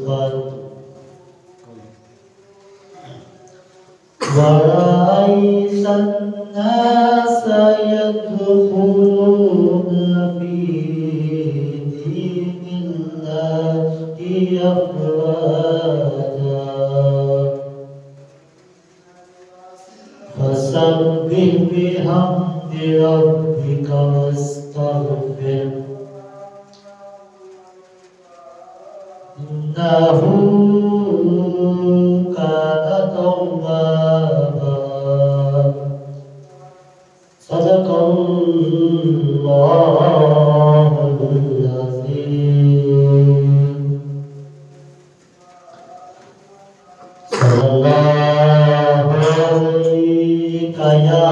صفت ورأيت الناس يدخلون في دين الله أفواجا فسبح بحمد ربك واستغفره إنه كان توابا صدق الله العظيم صلى الله عليك يا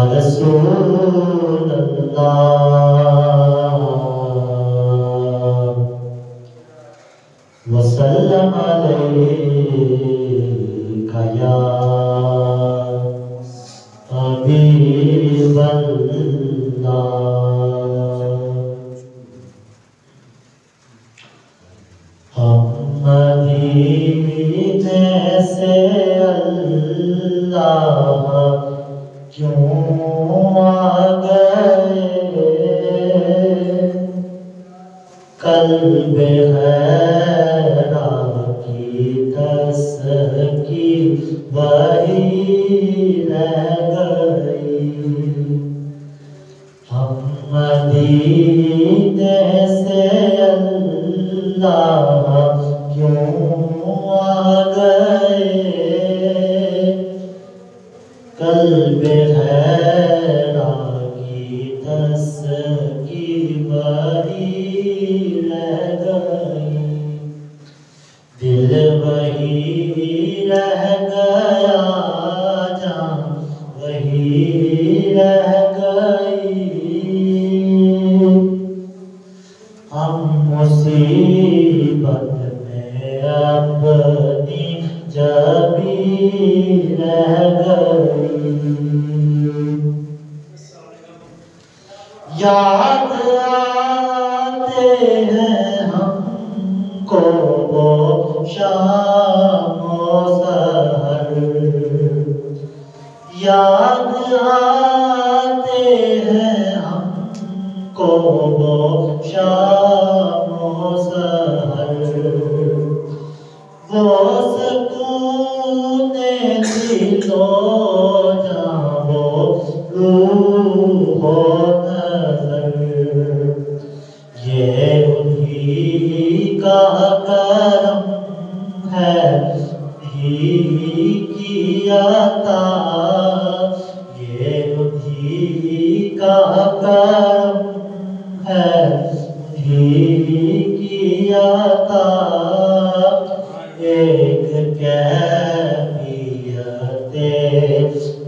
رسول الله وسلم عليك يا حبيب الله ہم مدینے سے اللہ کیوں آ گئے قلب حیران کی تسکی وہی رہ گئی ہم مدینے سے اللہ کیوں آ گئے قلب حیران کی تسکی وہی رہ گئی دل وہی رہ گیا جان وہی رہ گئی ہم مصیبت میں اپنی جبی رہ گئی یاد آتے ہیں ہم کو وہ شام و سحر یاد آتے ہیں ہم کو وہ شام و سحر وہ سکون دل و جاں وہ روح و نظر یہ انہی کا کرم ہے انہی کی عطا یہ انہی کا کرم ہے انہی کی عطا ایک کیفیت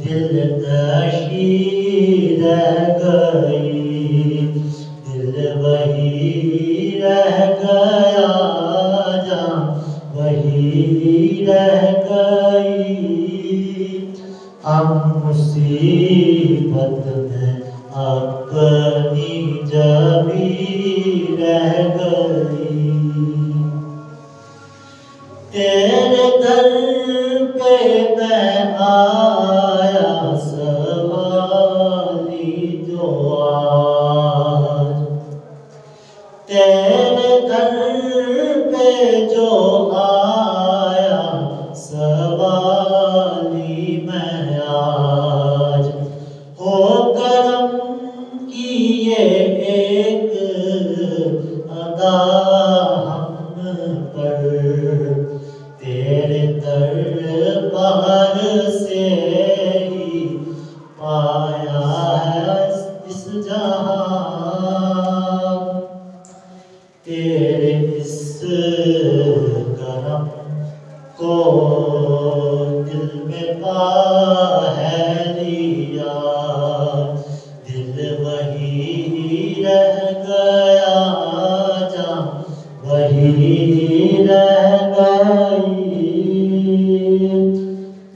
دل نشی رہ گئی دل وہی رہ گیا جان وہی رہ گئی ہم مصیبت میں اپنی جبی رہ گئی تیرے در پہ میں آیا سوالی جو آج تیرے در پہ جو آیا سوالی میں آج ہو کرم کی یہ ایک ادا ہم پر تیرے دربار سے ہی پایا ہے اس جہاں تیرے اس کرم کو دل میں پا ہے لیا دل وہی رہ گیا جان وہی رہ گئی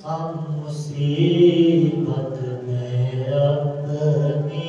ہم مصیبت میں اپنی